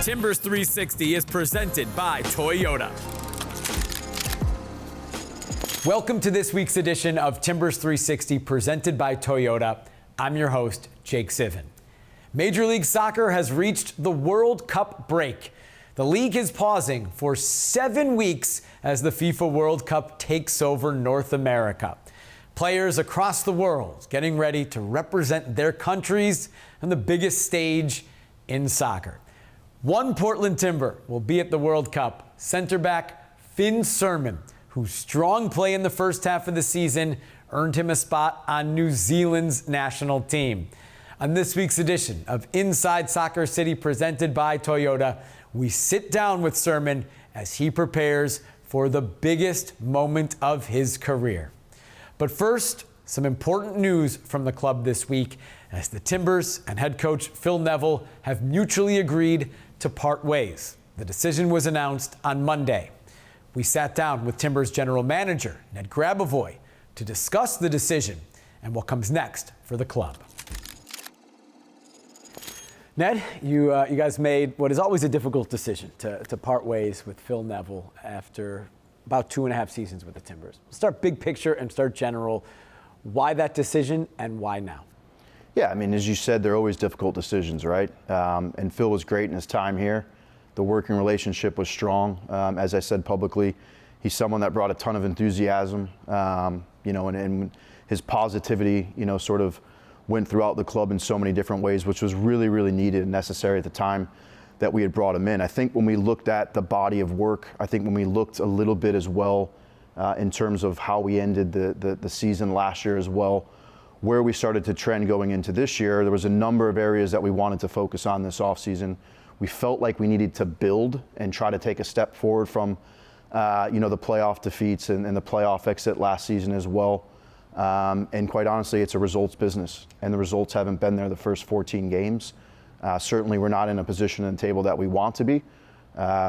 Timbers 360 is presented by Toyota. Welcome to this week's edition of Timbers 360 presented by Toyota. I'm your host, Jake Sivan. Major League Soccer has reached the World Cup break. The league is pausing for 7 weeks as the FIFA World Cup takes over North America. Players across the world getting ready to represent their countries on the biggest stage in soccer. One Portland Timber will be at the World Cup, center back Finn Surman, whose strong play in the first half of the season earned him a spot on New Zealand's national team. On this week's edition of Inside Soccer City presented by Toyota, we sit down with Surman as he prepares for the biggest moment of his career. But first, some important news from the club this week as the Timbers and head coach Phil Neville have mutually agreed to part ways. The decision was announced on Monday. We sat down with Timbers general manager Ned Grabavoy to discuss the decision and what comes next for the club. Ned, you guys made what is always a difficult decision to part ways with Phil Neville after about 2.5 seasons with the Timbers. Start big picture and start general. Why that decision and why now? Yeah, I mean, as you said, they're always difficult decisions, right? And Phil was great in his time here. The working relationship was strong. As I said publicly, he's someone that brought a ton of enthusiasm, and his positivity, sort of went throughout the club in so many different ways, which was really, really needed and necessary at the time that we had brought him in. I think when we looked at the body of work, I think when we looked a little bit as well in terms of how we ended the season last year as well, where we started to trend going into this year, there was a number of areas that we wanted to focus on this offseason. We felt like we needed to build and try to take a step forward from, the playoff defeats and the playoff exit last season as well. And quite honestly, it's a results business, and the results haven't been there the first 14 games. Certainly, we're not in a position in the table that we want to be,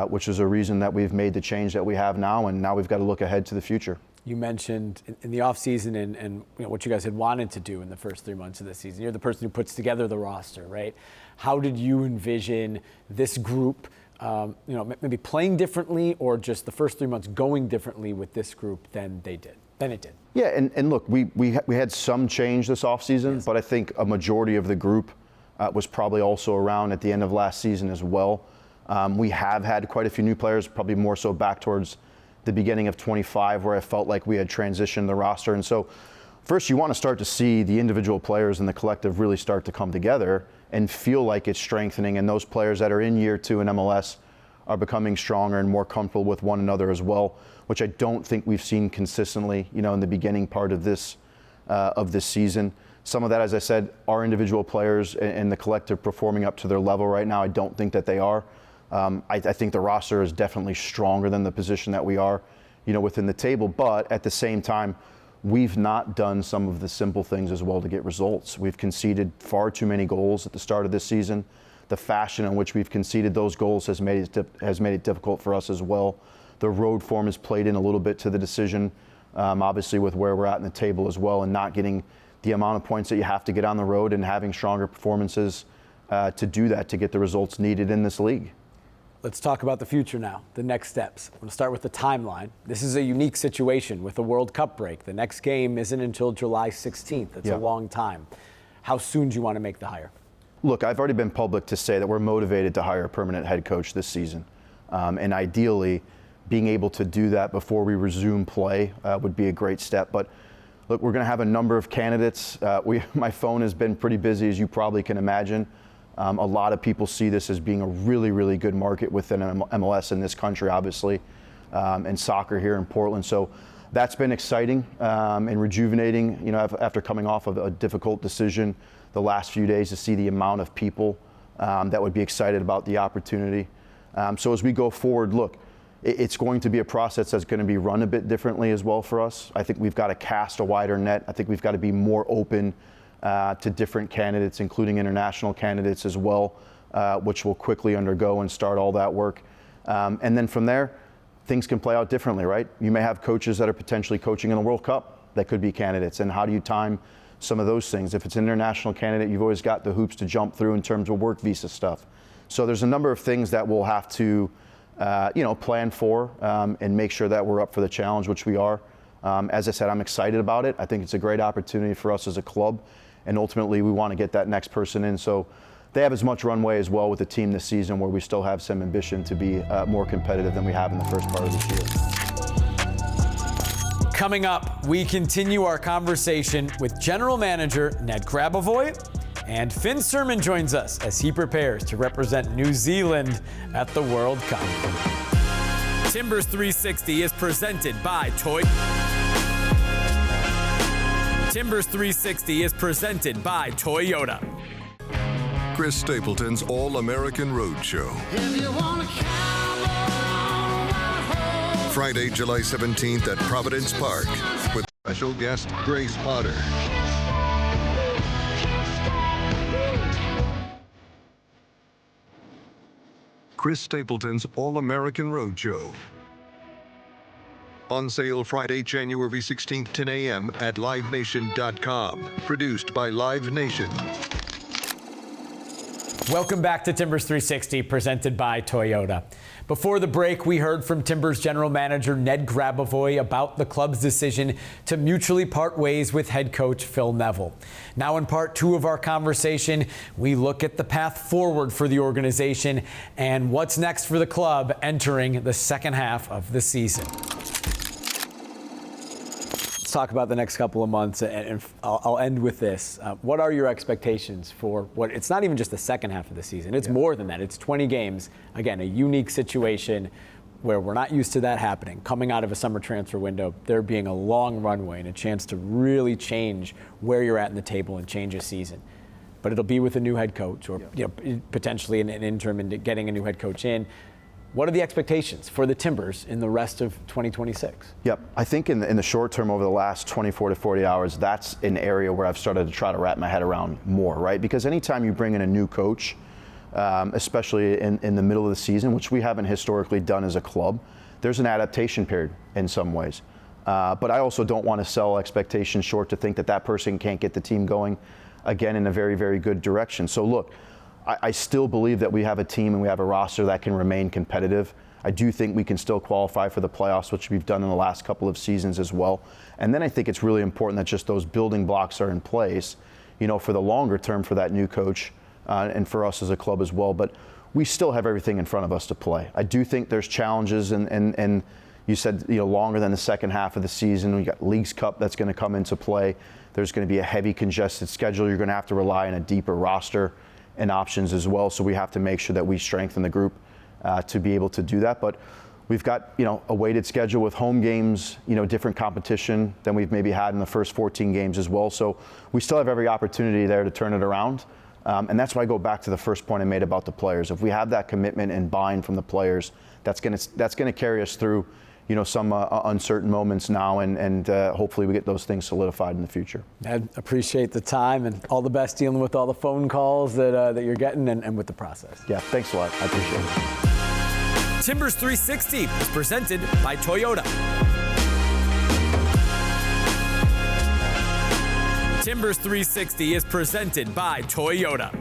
which is a reason that we've made the change that we have now, and now we've got to look ahead to the future. You mentioned in the offseason and what you guys had wanted to do in the first 3 months of the season. You're the person who puts together the roster, right? How did you envision this group, maybe playing differently, or just the first 3 months going differently with this group than it did? Yeah, and look, we had some change this offseason, yes. But I think a majority of the group was probably also around at the end of last season as well. We have had quite a few new players, probably more so back towards the beginning of 25, where I felt like we had transitioned the roster. And so first you want to start to see the individual players and the collective really start to come together and feel like it's strengthening, and those players that are in year 2 in MLS are becoming stronger and more comfortable with one another as well, which I don't think we've seen consistently, in the beginning part of this season. Some of that, as I said, are individual players and the collective performing up to their level right now. I don't think that they are. I think the roster is definitely stronger than the position that we are, within the table. But at the same time, we've not done some of the simple things as well to get results. We've conceded far too many goals at the start of this season. The fashion in which we've conceded those goals has made it difficult for us as well. The road form has played in a little bit to the decision, obviously with where we're at in the table as well, and not getting the amount of points that you have to get on the road and having stronger performances to do that, to get the results needed in this league. Let's talk about the future now, the next steps. I'm going to start with the timeline. This is a unique situation with the World Cup break. The next game isn't until July 16th. That's a long time. How soon do you want to make the hire? Look, I've already been public to say that we're motivated to hire a permanent head coach this season. And ideally, being able to do that before we resume play would be a great step. But look, we're going to have a number of candidates. My phone has been pretty busy, as you probably can imagine. A lot of people see this as being a really, really good market within MLS in this country, obviously, and soccer here in Portland. So that's been exciting and rejuvenating, after coming off of a difficult decision the last few days, to see the amount of people that would be excited about the opportunity. So as we go forward, look, it's going to be a process that's going to be run a bit differently as well for us. I think we've got to cast a wider net. I think we've got to be more open to different candidates, including international candidates as well, which will quickly undergo and start all that work. And then from there, things can play out differently, right? You may have coaches that are potentially coaching in the World Cup that could be candidates, and how do you time some of those things? If it's an international candidate, you've always got the hoops to jump through in terms of work visa stuff. So there's a number of things that we'll have to, plan for and make sure that we're up for the challenge, which we are. As I said, I'm excited about it. I think it's a great opportunity for us as a club, and ultimately we want to get that next person in. So they have as much runway as well with the team this season, where we still have some ambition to be more competitive than we have in the first part of this year. Coming up, we continue our conversation with General Manager Ned Grabavoy, and Finn Surman joins us as he prepares to represent New Zealand at the World Cup. Timbers 360 is presented by Timbers 360 is presented by Toyota. Chris Stapleton's All-American Roadshow. Friday, July 17th at Providence Park with special guest Grace Potter. Chris Stapleton's All-American Roadshow. On sale Friday, January 16th, 10 a.m. at livenation.com. Produced by Live Nation. Welcome back to Timbers 360, presented by Toyota. Before the break, we heard from Timbers General Manager Ned Grabavoy about the club's decision to mutually part ways with head coach Phil Neville. Now in part two of our conversation, we look at the path forward for the organization and what's next for the club entering the second half of the season. Let's talk about the next couple of months, and I'll end with this. What are your expectations for what? It's not even just the second half of the season. It's more than that. It's 20 games. Again, a unique situation where we're not used to that happening. Coming out of a summer transfer window, there being a long runway and a chance to really change where you're at in the table and change a season. But it'll be with a new head coach, or potentially an interim and getting a new head coach in. What are the expectations for the Timbers in the rest of 2026? Yep, I think in the short term, over the last 24 to 40 hours, that's an area where I've started to try to wrap my head around more, right? Because anytime you bring in a new coach, especially in the middle of the season, which we haven't historically done as a club, there's an adaptation period in some ways. But I also don't want to sell expectations short to think that that person can't get the team going again in a very, very good direction. So look, I still believe that we have a team and we have a roster that can remain competitive. I do think we can still qualify for the playoffs, which we've done in the last couple of seasons as well. And then I think it's really important that just those building blocks are in place, for the longer term for that new coach and for us as a club as well. But we still have everything in front of us to play. I do think there's challenges, and you said, longer than the second half of the season. We got Leagues Cup that's going to come into play. There's going to be a heavy congested schedule. You're going to have to rely on a deeper roster and options as well. So we have to make sure that we strengthen the group to be able to do that. But we've got, a weighted schedule with home games, different competition than we've maybe had in the first 14 games as well. So we still have every opportunity there to turn it around. And that's why I go back to the first point I made about the players. If we have that commitment and buy-in from the players, that's going to carry us through, some uncertain moments now, and hopefully we get those things solidified in the future. I appreciate the time and all the best dealing with all the phone calls that you're getting and with the process. Yeah, thanks a lot. I appreciate it. Timbers 360 is presented by Toyota. Timbers 360 is presented by Toyota.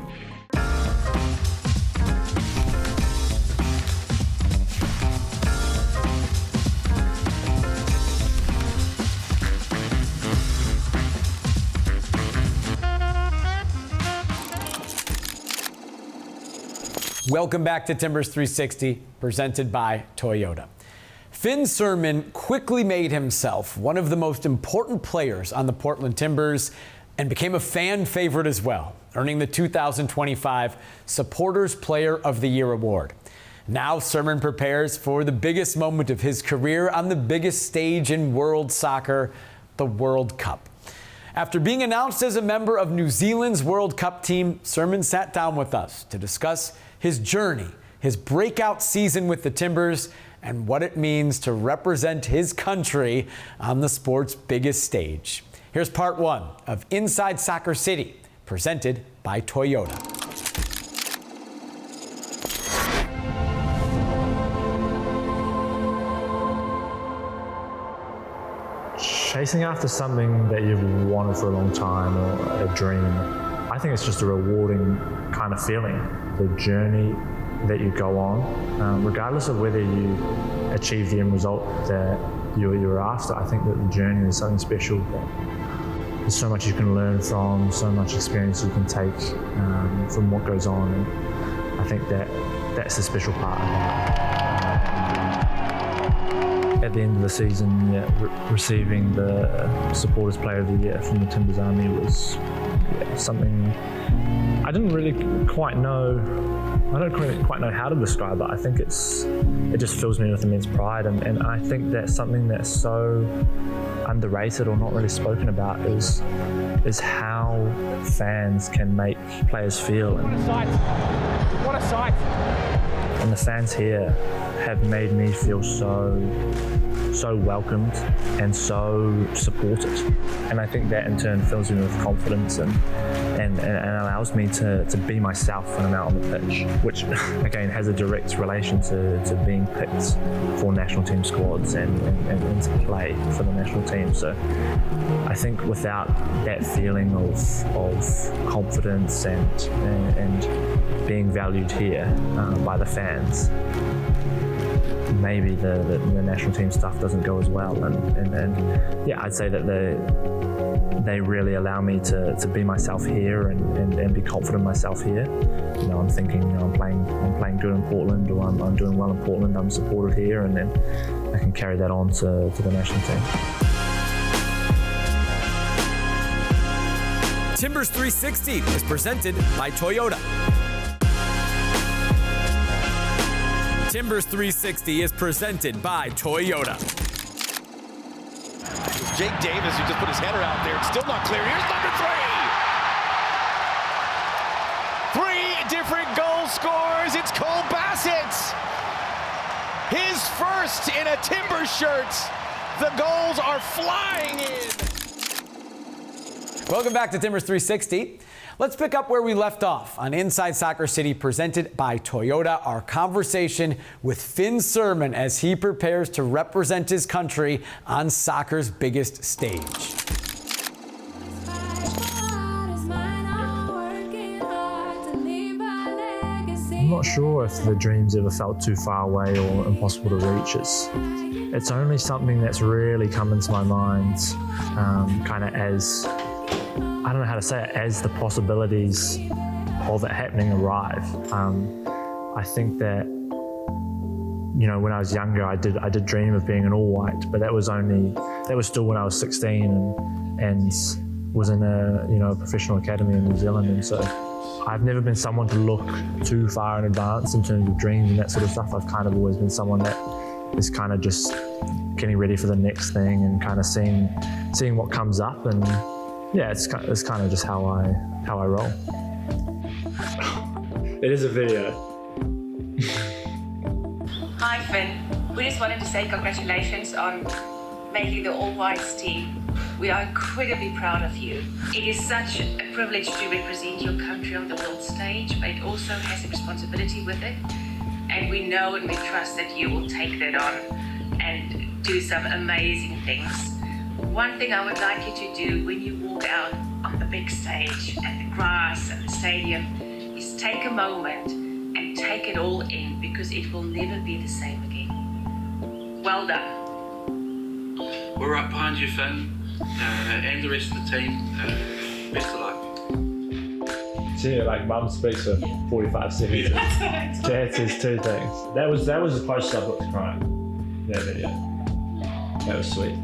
Welcome back to Timbers 360, presented by Toyota. Finn Surman quickly made himself one of the most important players on the Portland Timbers and became a fan favorite as well, earning the 2025 Supporters Player of the Year award. Now Surman prepares for the biggest moment of his career on the biggest stage in world soccer, the World Cup. After being announced as a member of New Zealand's World Cup team, Surman sat down with us to discuss his journey, his breakout season with the Timbers, and what it means to represent his country on the sport's biggest stage. Here's part one of Inside Soccer City, presented by Toyota. Chasing after something that you've wanted for a long time, or a dream, I think it's just a rewarding kind of feeling. The journey that you go on, regardless of whether you achieve the end result that you were after. I think that the journey is something special. There's so much you can learn from, so much experience you can take from what goes on. And I think that's the special part about it. At the end of the season, receiving the Supporters Player of the Year from the Timbers Army was something I didn't really quite know. I don't quite know how to describe it. I think it just fills me with immense pride, and I think that's something that's so underrated or not really spoken about is how fans can make players feel. What a sight! What a sight! And the fans here have made me feel so welcomed and so supported. And I think that in turn fills me with confidence and allows me to be myself when I'm out on the pitch, which again has a direct relation to being picked for national team squads and to play for the national team. So I think without that feeling of confidence and being valued here by the fans, maybe the national team stuff doesn't go as well. And yeah, I'd say that they really allow me to be myself here and be confident in myself here. You know, I'm thinking, you know, I'm playing good in Portland, or I'm doing well in Portland, I'm supported here, and then I can carry that on to the national team. Timbers 360 is presented by Toyota. Timbers 360 is presented by Toyota. Jake Davis, who just put his header out there, it's still not clear. Here's number 3. 3 different goal scorers. It's Cole Bassett. His first in a Timbers shirt. The goals are flying in. Welcome back to Timbers 360. Let's pick up where we left off on Inside Soccer City, presented by Toyota. Our conversation with Finn Sermon as he prepares to represent his country on soccer's biggest stage. I'm not sure if the dreams ever felt too far away or impossible to reach. It's only something that's really come into my mind kind of as, I don't know how to say it, as the possibilities of it happening arrive. I think that, you know, when I was younger, I did dream of being an all-white, but that was still when I was 16 and was in a professional academy in New Zealand. And so I've never been someone to look too far in advance in terms of dreams and that sort of stuff. I've kind of always been someone that is kind of just getting ready for the next thing and kind of seeing what comes up. And yeah, it's kind of just how I roll. It is a video. Hi Finn, we just wanted to say congratulations on making the all-whites team. We are incredibly proud of you. It is such a privilege to represent your country on the world stage, but it also has a responsibility with it. And we know and we trust that you will take that on and do some amazing things. One thing I would like you to do when you walk out on the big stage and the grass and the stadium is take a moment and take it all in, because it will never be the same again. Well done. We're right behind you, Finn, and the rest of the team. Best of luck. See, like mum speaks for 45 seconds. Dad says two things. That was the closest I got to crying. That video. That was sweet.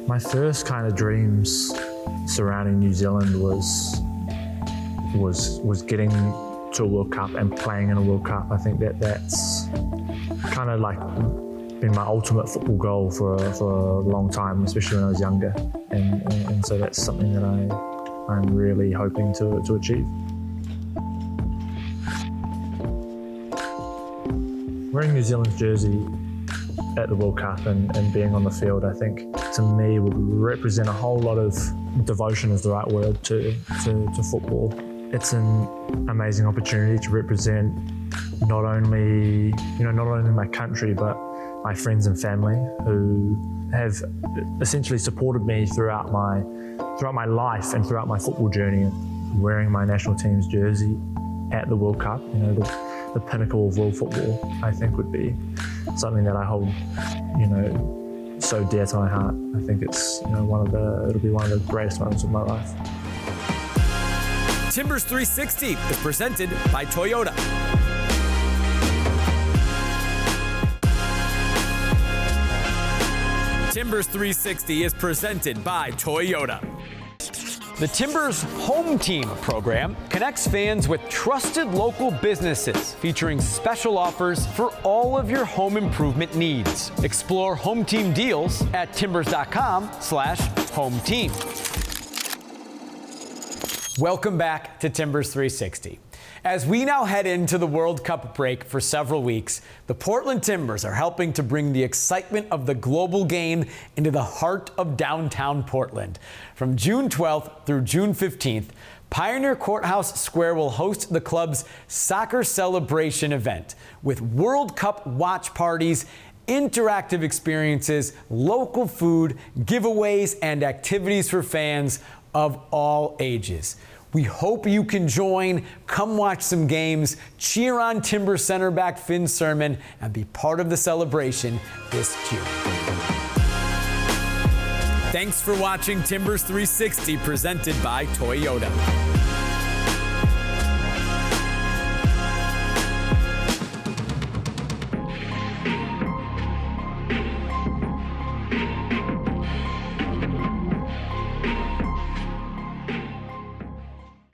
My first kind of dreams surrounding New Zealand was getting to a World Cup and playing in a World Cup. I think that's kind of like been my ultimate football goal for a long time, especially when I was younger, and so that's something that I'm really hoping to achieve. Wearing New Zealand's jersey at the World Cup and being on the field, I think to me would represent a whole lot of devotion, is the right word, to football. It's an amazing opportunity to represent not only my country, but my friends and family who have essentially supported me throughout my throughout my life and throughout my football journey, wearing my national team's jersey at the World Cup, you know, the pinnacle of world football, I think would be something that I hold, you know, so dear to my heart. I think it's, you know, it'll be one of the greatest moments of my life. Timbers 360 is presented by Toyota. Timbers 360 is presented by Toyota. The Timbers Home Team program connects fans with trusted local businesses featuring special offers for all of your home improvement needs. Explore Home Team deals at timbers.com/home team. Welcome back to Timbers 360. As we now head into the World Cup break for several weeks, the Portland Timbers are helping to bring the excitement of the global game into the heart of downtown Portland. From June 12th through June 15th, Pioneer Courthouse Square will host the club's soccer celebration event with World Cup watch parties, interactive experiences, local food, giveaways, and activities for fans of all ages. We hope you can join, come watch some games, cheer on Timbers center back Finn Sermon, and be part of the celebration this June. Thanks for watching Timbers 360 presented by Toyota.